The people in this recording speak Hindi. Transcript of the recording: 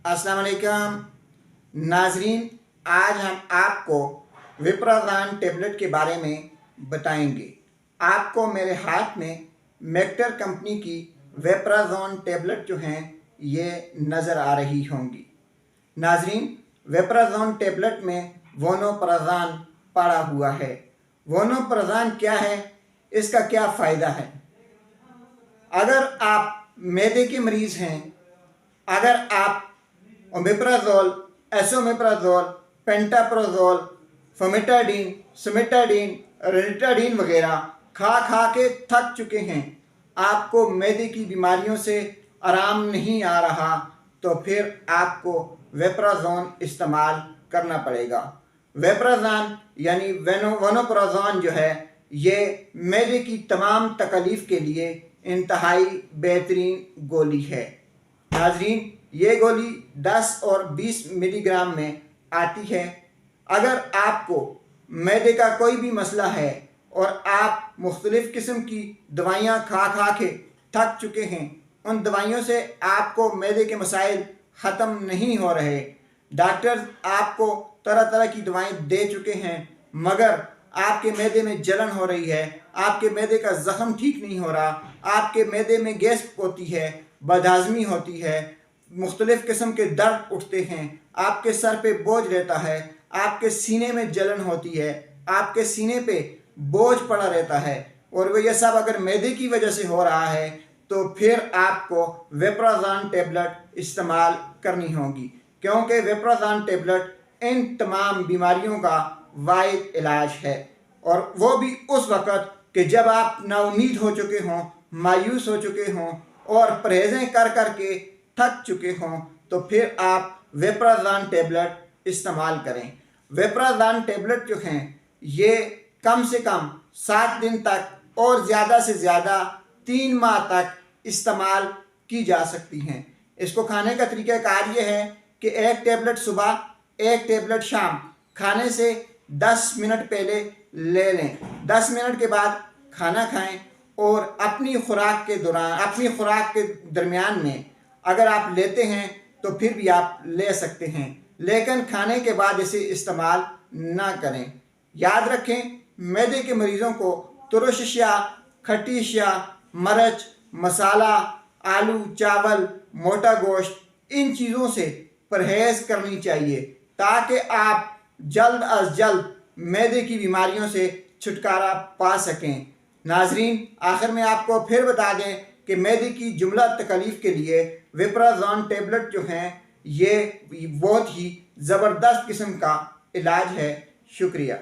अस्सलाम वालेकुम नाजरीन, आज हम आपको विप्राज़ान टेबलेट के बारे में बताएंगे। आपको मेरे हाथ में मेक्टर कंपनी की वेप्राज़ोन टेबलेट जो हैं ये नज़र आ रही होंगी। नाजरीन, वेप्राज़ोन टेबलेट में वोनोप्राज़ान पड़ा हुआ है। वोनोप्राज़ान क्या है, इसका क्या फ़ायदा है? अगर आप मैदे के मरीज़ हैं, अगर आप ओमेप्राज़ोल, एसोमेप्राज़ोल, पेंटाप्रोज़ोल, फॉर्मेटाडीन, सिमेटाडीन, रेनिटाडीन वगैरह खा खा के थक चुके हैं, आपको मैदे की बीमारियों से आराम नहीं आ रहा, तो फिर आपको वेप्राज़ोन इस्तेमाल करना पड़ेगा। वेप्राज़ोन यानी वोनोप्राज़ोन जो है ये मैदे की तमाम तकलीफ़ के लिए इंतहाई बेहतरीन गोली है। नाजरीन, ये गोली 10 और 20 मिलीग्राम में आती है। अगर आपको मैदे का कोई भी मसला है और आप मुख्तलिफ़ किस्म की दवाइयाँ खा खा के थक चुके हैं, उन दवाइयों से आपको मैदे के मसाइल ख़त्म नहीं हो रहे, डॉक्टर आपको तरह तरह की दवाएं दे चुके हैं, मगर आपके मैदे में जलन हो रही है, आपके मैदे का ज़ख़म ठीक नहीं हो रहा, आपके मैदे में गैस होती है, बदहाज़मी होती है, मुख्तलिफ़ किस्म के दर्द उठते हैं, आपके सर पे बोझ रहता है, आपके सीने में जलन होती है, आपके सीने पे बोझ पड़ा रहता है, और वह यह सब अगर मैदे की वजह से हो रहा है, तो फिर आपको वेप्राज़ोन टेबलेट इस्तेमाल करनी होगी, क्योंकि वेप्राज़ोन टेबलेट इन तमाम बीमारियों का वाहिद इलाज है। और वो भी उस वक़्त कि जब आप नाउमीद हो चुके हों, मायूस हो चुके हों और परहेज़ें कर कर के थक चुके हों, तो फिर आप वेप्राज़ोन टेबलेट इस्तेमाल करें। वेप्राज़ोन टेबलेट जो हैं ये कम से कम 7 दिन तक और ज़्यादा से ज़्यादा 3 माह तक इस्तेमाल की जा सकती हैं। इसको खाने का तरीक़ाकार ये है कि एक टेबलेट सुबह, एक टेबलेट शाम, खाने से 10 मिनट पहले ले लें, 10 मिनट के बाद खाना खाएं, और अपनी खुराक के दौरान, अपनी खुराक के दरमियान में अगर आप लेते हैं तो फिर भी आप ले सकते हैं, लेकिन खाने के बाद इसे इस्तेमाल ना करें। याद रखें, मैदे के मरीज़ों को तुरश अशिया, खट्टी अशिया, मिर्च, मसाला, आलू, चावल, मोटा गोश्त, इन चीज़ों से परहेज़ करनी चाहिए, ताकि आप जल्द अज जल्द मैदे की बीमारियों से छुटकारा पा सकें। नाजरीन, आखिर में आपको फिर बता दें कि मैदे की जुमला तकलीफ़ के लिए वेप्राज़ोन टेबलेट जो हैं ये बहुत ही ज़बरदस्त किस्म का इलाज है। शुक्रिया।